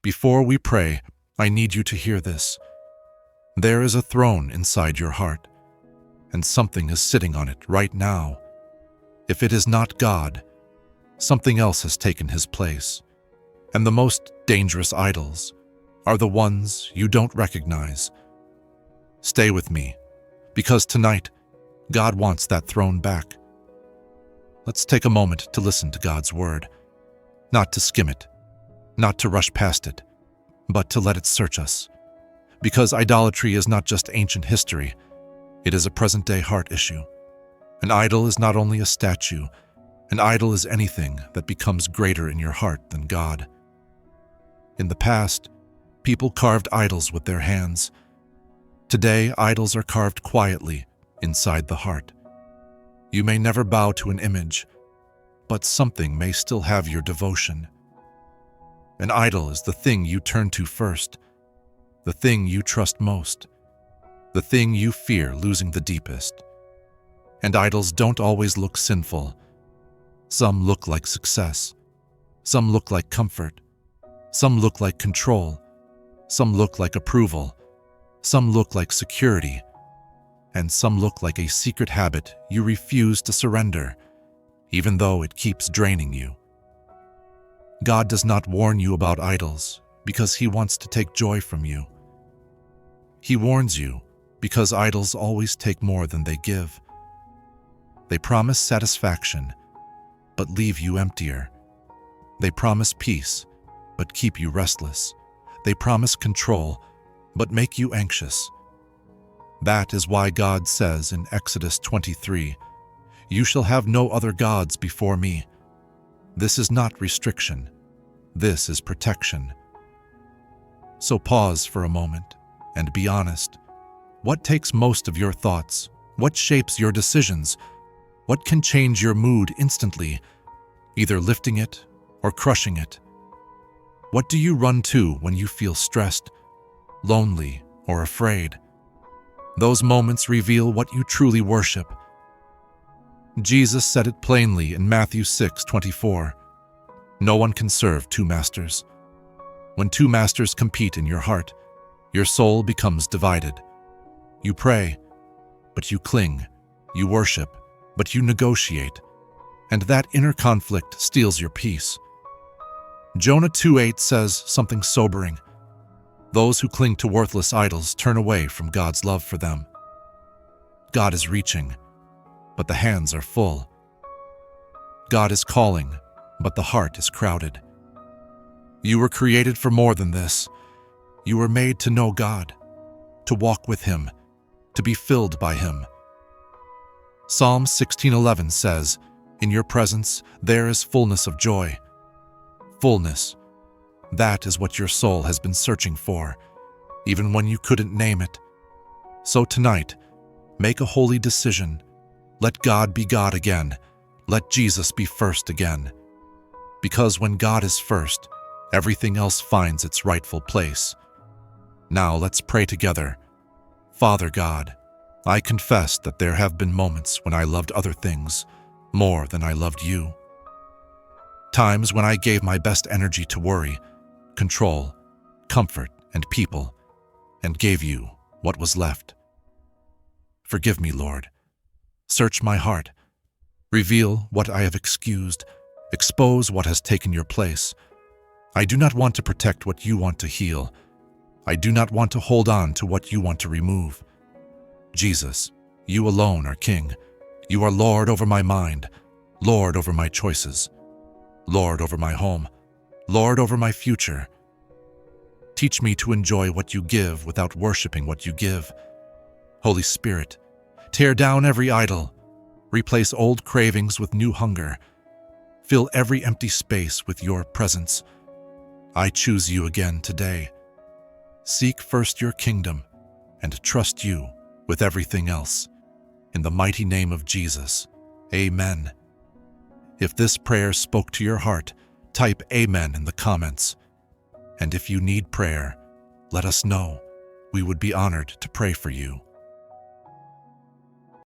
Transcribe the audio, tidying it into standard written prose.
before we pray, I need you to hear this. There is a throne inside your heart, and something is sitting on it right now. If it is not God, something else has taken his place. And the most dangerous idols are the ones you don't recognize. Stay with me, because tonight, God wants that throne back. Let's take a moment to listen to God's word, not to skim it, not to rush past it, but to let it search us. Because idolatry is not just ancient history, it is a present-day heart issue. An idol is not only a statue, an idol is anything that becomes greater in your heart than God. In the past, people carved idols with their hands. Today, idols are carved quietly inside the heart. You may never bow to an image, but something may still have your devotion. An idol is the thing you turn to first, the thing you trust most, the thing you fear losing the deepest. And idols don't always look sinful. Some look like success. Some look like comfort. Some look like control. Some look like approval. Some look like security. And some look like a secret habit you refuse to surrender, even though it keeps draining you. God does not warn you about idols because he wants to take joy from you. He warns you because idols always take more than they give. They promise satisfaction, but leave you emptier. They promise peace, but keep you restless. They promise control, but make you anxious. That is why God says in Exodus 23, "You shall have no other gods before me." This is not restriction. This is protection. So pause for a moment and be honest. What takes most of your thoughts? What shapes your decisions? What can change your mood instantly, either lifting it or crushing it? What do you run to when you feel stressed, lonely, or afraid? Those moments reveal what you truly worship. Jesus said it plainly in Matthew 6:24. No one can serve two masters. When two masters compete in your heart, your soul becomes divided. You pray, but you cling. You worship, but you negotiate. And that inner conflict steals your peace. Jonah 2:8 says something sobering. Those who cling to worthless idols turn away from God's love for them. God is reaching, but the hands are full. God is calling, but the heart is crowded. You were created for more than this. You were made to know God, to walk with him, to be filled by him. Psalm 16:11 says, "In your presence there is fullness of joy." Fullness. That is what your soul has been searching for, even when you couldn't name it. So tonight, make a holy decision. Let God be God again. Let Jesus be first again. Because when God is first, everything else finds its rightful place. Now let's pray together. Father God, I confess that there have been moments when I loved other things more than I loved you. Times when I gave my best energy to worry, control, comfort, and people, and gave you what was left. Forgive me, Lord. Search my heart. Reveal what I have excused. Expose what has taken your place. I do not want to protect what you want to heal. I do not want to hold on to what you want to remove. Jesus, you alone are King. You are Lord over my mind, Lord over my choices, Lord over my home, Lord over my future. Teach me to enjoy what you give without worshiping what you give. Holy Spirit, tear down every idol. Replace old cravings with new hunger. Fill every empty space with your presence. I choose you again today. Seek first your kingdom and trust you with everything else. In the mighty name of Jesus, amen. If this prayer spoke to your heart, type amen in the comments. And if you need prayer, let us know. We would be honored to pray for you.